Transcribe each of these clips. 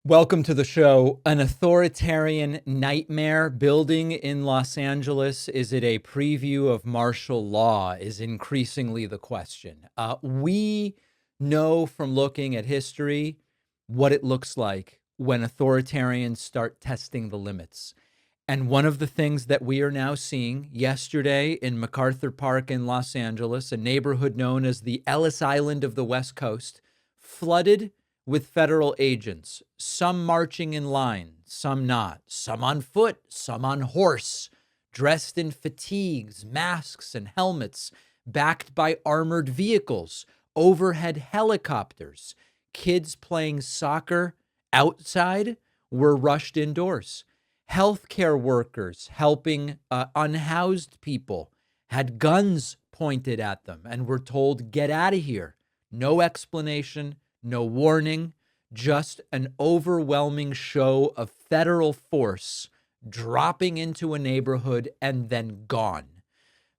Welcome to the show. An authoritarian nightmare building in Los Angeles. Is it a preview of martial law? Is increasingly the question. We know from looking at history what it looks like when authoritarians start testing the limits. And one of the things that we are now seeing yesterday in MacArthur Park in Los Angeles, a neighborhood known as the Ellis Island of the West Coast, flooded with federal agents, some marching in line, some not, some on foot, some on horse, dressed in fatigues, masks, and helmets, backed by armored vehicles, overhead helicopters. Kids playing soccer outside were rushed indoors. Healthcare workers helping unhoused people had guns pointed at them and were told, get out of here. No explanation, no warning, just an overwhelming show of federal force dropping into a neighborhood and then gone.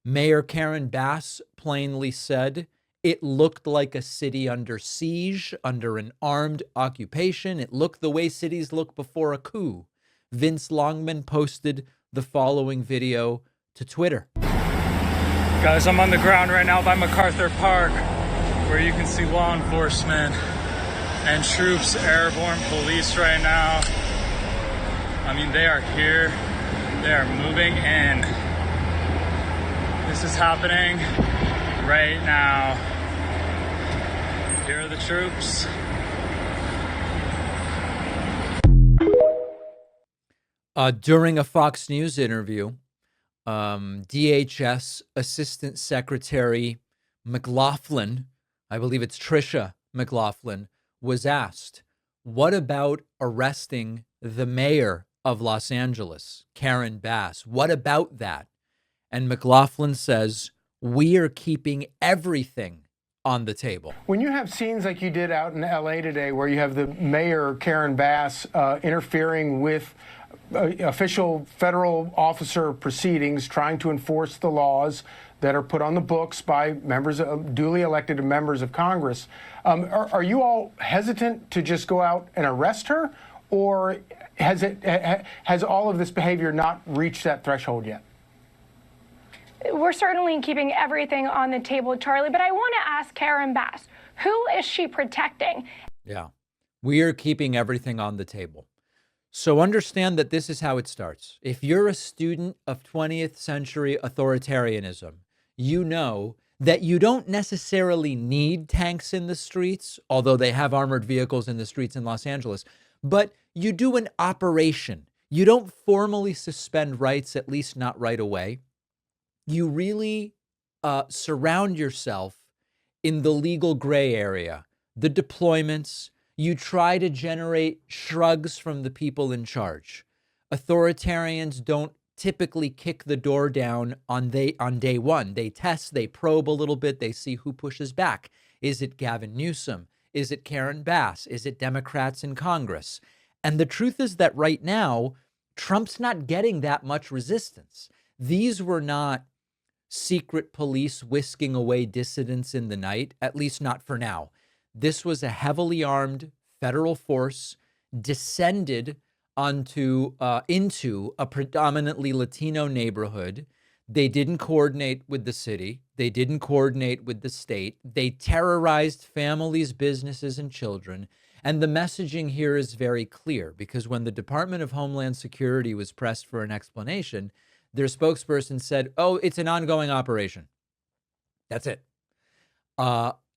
Mayor Karen Bass plainly said it looked like a city under siege, under an armed occupation. It looked the way cities look before a coup. Vince Longman posted the following video to Twitter. Guys, I'm on the ground right now by MacArthur Park, where you can see law enforcement and troops, airborne police right now. I mean, they are here. They are moving in. This is happening right now. Here are the troops. During a Fox News interview, DHS Assistant Secretary McLaughlin, I believe it's Tricia McLaughlin, was asked, what about arresting the mayor of Los Angeles, Karen Bass? What about that? And McLaughlin says, we are keeping everything on the table. When you have scenes like you did out in LA today, where you have the mayor, Karen Bass, interfering with official federal officer proceedings, trying to enforce the laws that are put on the books by members of duly elected members of Congress. Are you all hesitant to just go out and arrest her, or has all of this behavior not reached that threshold yet? We're certainly keeping everything on the table, Charlie, but I want to ask Karen Bass, who is she protecting? Yeah, we are keeping everything on the table. So understand that this is how it starts. If you're a student of 20th century authoritarianism, you know that you don't necessarily need tanks in the streets, although they have armored vehicles in the streets in Los Angeles, but you do an operation. You don't formally suspend rights, at least not right away. You really surround yourself in the legal gray area, the deployments. You try to generate shrugs from the people in charge. Authoritarians don't typically kick the door down on day one. They test, they probe a little bit, they see who pushes back. Is it Gavin Newsom? Is it Karen Bass? Is it Democrats in Congress? And the truth is that right now, Trump's not getting that much resistance. These were not secret police whisking away dissidents in the night, at least not for now. This was a heavily armed federal force descended into a predominantly Latino neighborhood. They didn't coordinate with the city. They didn't coordinate with the state. They terrorized families, businesses, and children. And the messaging here is very clear, because when the Department of Homeland Security was pressed for an explanation, their spokesperson said, oh, it's an ongoing operation. That's it.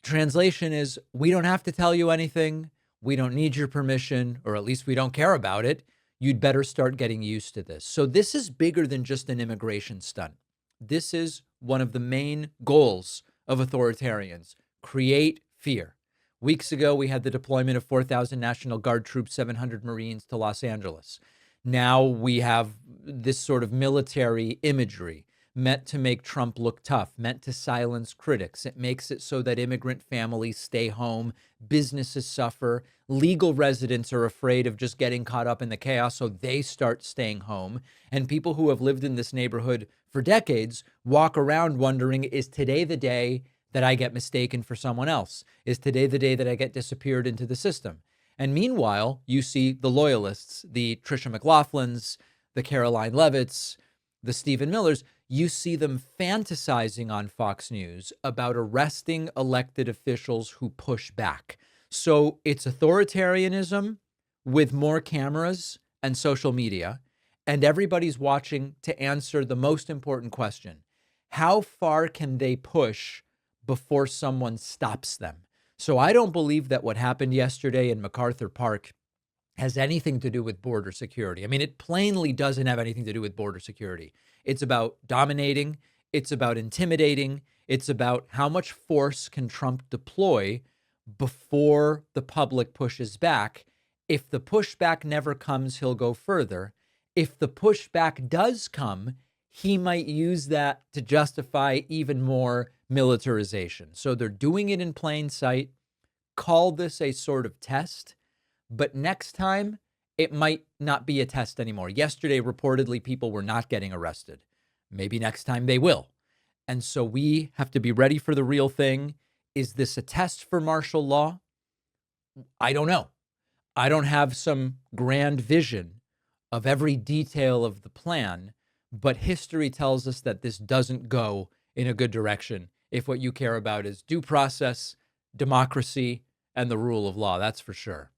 Translation is, we don't have to tell you anything. We don't need your permission, or at least we don't care about it. You'd better start getting used to this. So this is bigger than just an immigration stunt. This is one of the main goals of authoritarians: create fear. Weeks ago, we had the deployment of 4,000 National Guard troops, 700 Marines to Los Angeles. Now we have this sort of military imagery meant to make Trump look tough, meant to silence critics. It makes it so that immigrant families stay home, businesses suffer, legal residents are afraid of just getting caught up in the chaos, so they start staying home. And people who have lived in this neighborhood for decades walk around wondering, is today the day that I get mistaken for someone else? Is today the day that I get disappeared into the system? And meanwhile, you see the loyalists, the Tricia McLaughlins, the Caroline Levitts, the Stephen Millers, you see them fantasizing on Fox News about arresting elected officials who push back. So it's authoritarianism with more cameras and social media, and everybody's watching to answer the most important question. How far can they push before someone stops them? So I don't believe that what happened yesterday in MacArthur Park has anything to do with border security. I mean, it plainly doesn't have anything to do with border security. It's about dominating. It's about intimidating. It's about how much force can Trump deploy before the public pushes back. If the pushback never comes, he'll go further. If the pushback does come, he might use that to justify even more militarization. So they're doing it in plain sight. Call this a sort of test. But next time, it might not be a test anymore. Yesterday, reportedly, people were not getting arrested. Maybe next time they will. And so we have to be ready for the real thing. Is this a test for martial law? I don't know. I don't have some grand vision of every detail of the plan, but history tells us that this doesn't go in a good direction if what you care about is due process, democracy, and the rule of law. That's for sure.